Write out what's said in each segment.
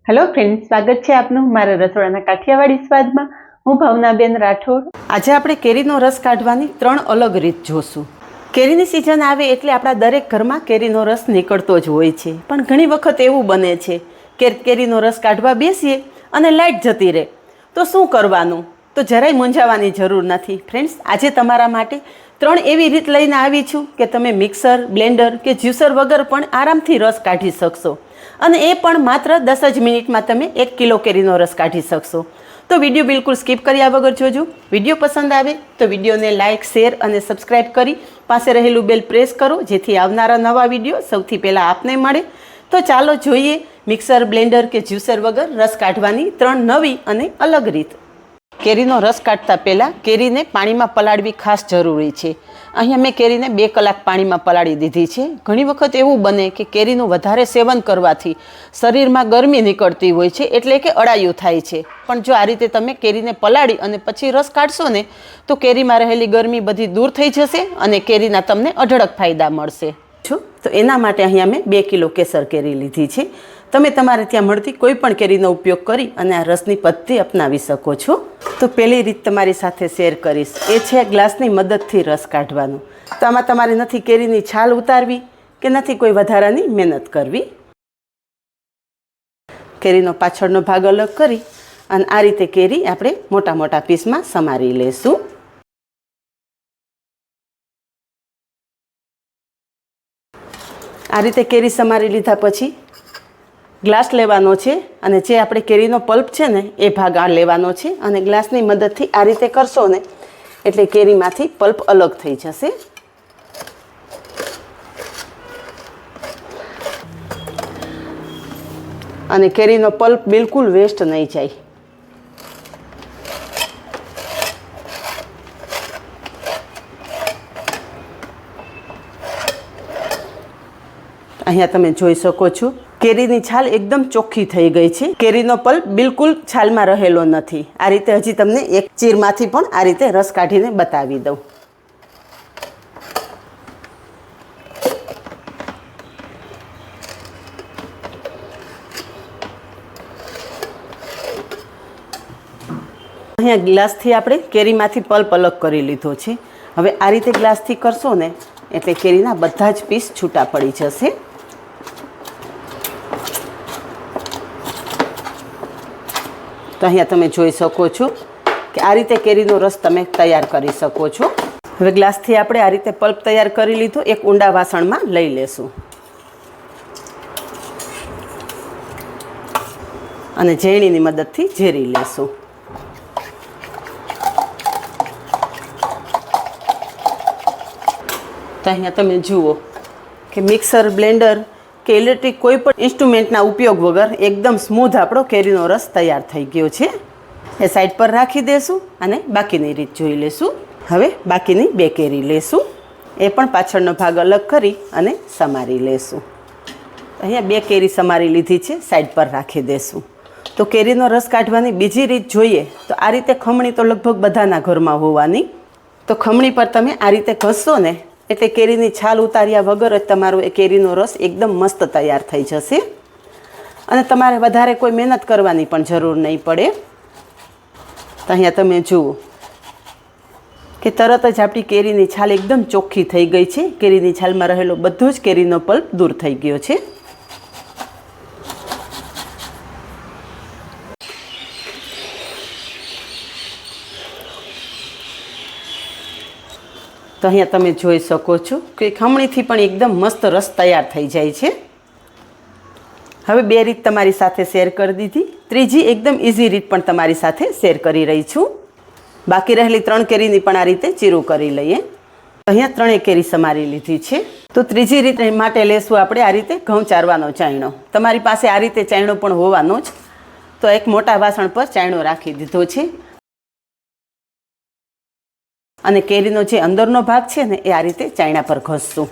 Hello friends, સ્વાગત છે આપનું મારા રસોડાના કાઠિયાવાડી સ્વાદમાં. હું ભાવનાબેન રાઠોડ. આજે આપણે કેરીનો રસ કાઢવાની 3 અલગ રીત જોશું. કેરીની સિઝન આવે એટલે આપણા દરેક ઘરમાં કેરીનો રસ નીકળતો જ હોય છે, પણ ઘણી વખત એવું બને છે કે કેરીનો રસ કાઢવા બેસીએ અને લાઇટ જતી રહે તો શું કરવાનું? તો જરાય મૂંઝાવાની જરૂર નથી ફ્રેન્ડ્સ. આજે તમારા માટે 3 એવી રીત લઈને આવી છું કે તમે મિક્સર, બ્લેન્ડર કે જ્યુસર વગર પણ આરામથી રસ કાઢી શકશો, અને એ પણ માત્ર 10 જ મિનિટમાં તમે 1 કિલો કેરીનો રસ કાઢી શકશો. તો વિડીયો બિલકુલ સ્કીપ કર્યા વગર જોજો. વિડીયો પસંદ આવે તો વિડીયોને લાઇક, શેર અને સબસ્ક્રાઈબ કરી પાસે રહેલું બેલ પ્રેસ કરો, જેથી આવનારા નવા વિડીયો સૌથી પહેલાં આપને મળે. તો ચાલો જોઈએ મિક્સર, બ્લેન્ડર કે જ્યુસર વગર રસ કાઢવાની 3 નવી અને અલગ રીત. કેરીનો રસ કાઢતા પહેલાં કેરીને પાણીમાં પલાળવી ખાસ જરૂરી છે. અહીંયા મેં કેરીને 2 કલાક પાણીમાં પલાળી દીધી છે. ઘણી વખત એવું બને કે કેરીનું વધારે સેવન કરવાથી શરીરમાં ગરમી નીકળતી હોય છે, એટલે કે અળાયું થાય છે. પણ જો આ રીતે તમે કેરીને પલાળી અને પછી રસ કાઢશો ને તો કેરીમાં રહેલી ગરમી બધી દૂર થઈ જશે અને કેરીના તમને અઢળક ફાયદા મળશે. તો એના માટે અહીંયા મેં 2 કિલો કેસર કેરી લીધી છે. તમે તમારે ત્યાં મળતી કોઈ પણ કેરીનો ઉપયોગ કરી અને આ રસની પદ્ધતિ અપનાવી શકો છો. તો પહેલી રીત તમારી સાથે શેર કરીશ, એ છે ગ્લાસની મદદથી રસ કાઢવાનું. તો આમાં તમારે નથી કેરીની છાલ ઉતારવી કે નથી કોઈ વધારાની મહેનત કરવી. કેરીનો પાછળનો ભાગ અલગ કરી અને આ રીતે કેરી આપણે મોટા મોટા પીસમાં સમારી લેશું. આ રીતે કેરી સમારી લીધા પછી ગ્લાસ લેવાનો છે અને જે આપણે કેરીનો પલ્પ છે ને એ ભાગ આ લેવાનો છે, અને ગ્લાસની મદદથી આ રીતે કરશો ને એટલે કેરીમાંથી પલ્પ અલગ થઈ જશે. અને કેરીનો પલ્પ બિલકુલ વેસ્ટ નહીં જાય. અહીંયા તમે જોઈ શકો છો કેરીની છાલ એકદમ ચોખ્ખી થઈ ગઈ છે. કેરીનો પલ્પ બિલકુલ છાલમાં રહેલો નથી. આ રીતે હજી તમને એક ચીરમાંથી પણ આ રીતે રસ કાઢીને બતાવી દઉં. અહીંયા ગ્લાસથી આપણે કેરીમાંથી પલ્પ અલગ કરી લીધો છે. હવે આ રીતે ગ્લાસથી કરશો ને એટલે કેરીના બધા જ પીસ છૂટા પડી જશે. તો અહીંયા તમે જોઈ શકો છો કે આ રીતે કેરીનો રસ તમે તૈયાર કરી શકો છો. હવે ગ્લાસથી આપણે આ રીતે પલ્પ તૈયાર કરી લીધો. એક ઊંડા વાસણમાં લઈ લેશું અને ઝેણીની મદદથી ઝેરી લેશું. તો અહીંયા તમે જુઓ કે મિક્સર, બ્લેન્ડર કે ઇલેક્ટ્રિક કોઈ પણ ઇન્સ્ટ્રુમેન્ટના ઉપયોગ વગર એકદમ સ્મૂધ આપણો કેરીનો રસ તૈયાર થઈ ગયો છે. એ સાઈડ પર રાખી દેશું અને બાકીની રીત જોઈ લેશું. હવે બાકીની 2 કેરી લેશું. એ પણ પાછળનો ભાગ અલગ કરી અને સમારી લેશું. અહીંયા 2 કેરી સમારી લીધી છે, સાઈડ પર રાખી દેશું. તો કેરીનો રસ કાઢવાની બીજી રીત જોઈએ તો આ રીતે ખમણી તો લગભગ બધાના ઘરમાં હોવાની. તો ખમણી પર તમે આ રીતે ઘસશો ને એટલે કેરીની છાલ ઉતાર્યા વગર જ તમારો એ કેરીનો રસ એકદમ મસ્ત તૈયાર થઈ જશે, અને તમારે વધારે કોઈ મહેનત કરવાની પણ જરૂર નહીં પડે. તો અહીંયા તમે જુઓ કે તરત જ આપણી કેરીની છાલ એકદમ ચોખ્ખી થઈ ગઈ છે. કેરીની છાલમાં રહેલો બધો જ કેરીનો પલ્પ દૂર થઈ ગયો છે. તો અહીંયા તમે જોઈ શકો છો કે ખમણીથી પણ એકદમ મસ્ત રસ તૈયાર થઈ જાય છે. હવે 2 રીત તમારી સાથે શેર કરી દીધી. ત્રીજી એકદમ ઇઝી રીત પણ તમારી સાથે શેર કરી રહી છું. બાકી રહેલી 3 કેરીની પણ આ રીતે ચીરું કરી લઈએ. અહીંયા 3 કેરી સમારી લીધી છે. તો ત્રીજી રીત માટે લેશું આપણે આ રીતે ઘઉં ચારવાનો ચાયણો. તમારી પાસે આ રીતે ચાયણો પણ હોવાનો જ. તો એક મોટા વાસણ પર ચાયણો રાખી દીધો છે અને કેરીનો જે અંદરનો ભાગ છે ને એ આ રીતે ચાયણા પર ઘસશું.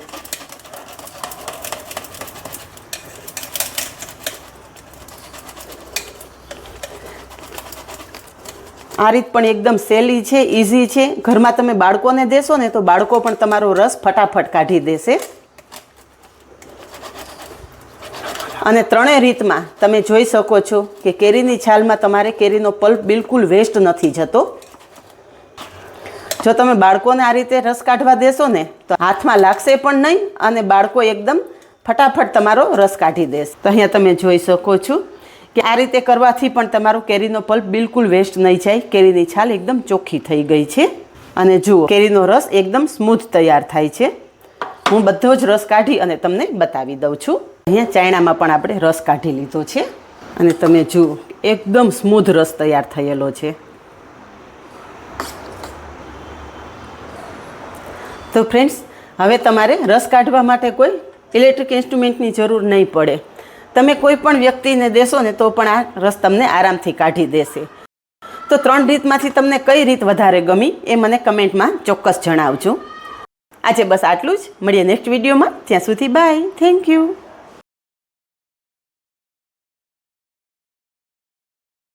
આ રીત પણ એકદમ સહેલી છે, ઇઝી છે. ઘરમાં તમે બાળકોને દેશો ને તો બાળકો પણ તમારો રસ ફટાફટ કાઢી દેશે. અને ત્રણેય રીતમાં તમે જોઈ શકો છો કે કેરીની છાલમાં તમારે કેરીનો પલ્પ બિલકુલ વેસ્ટ નથી જતો. જો તમે બાળકોને આ રીતે રસ કાઢવા દેશો ને તો હાથમાં લાગશે પણ નહીં અને બાળકો એકદમ ફટાફટ તમારો રસ કાઢી દેશે. તો અહીંયા તમે જોઈ શકો છો કે આ રીતે કરવાથી પણ તમારો કેરીનો પલ્પ બિલકુલ વેસ્ટ નહીં જાય. કેરીની છાલ એકદમ ચોખ્ખી થઈ ગઈ છે અને જુઓ કેરીનો રસ એકદમ સ્મૂથ તૈયાર થાય છે. હું બધો જ રસ કાઢી અને તમને બતાવી દઉં છું. અહીંયા ચાયણામાં પણ આપણે રસ કાઢી લીધો છે અને તમે જુઓ એકદમ સ્મૂથ રસ તૈયાર થયેલો છે. તો ફ્રેન્ડ્સ, હવે તમારે રસ કાઢવા માટે કોઈ ઇલેક્ટ્રિક ઇન્સ્ટ્રુમેન્ટની જરૂર નહીં પડે. તમે કોઈ પણ વ્યક્તિને દેશો ને તો પણ આ રસ તમને આરામથી કાઢી દેશે. તો 3 રીતમાંથી તમને કઈ રીત વધારે ગમી એ મને કમેન્ટમાં ચોક્કસ જણાવજો. આજે બસ આટલું જ. મળીએ નેક્સ્ટ વિડીયોમાં. ત્યાં સુધી બાય. Thank you.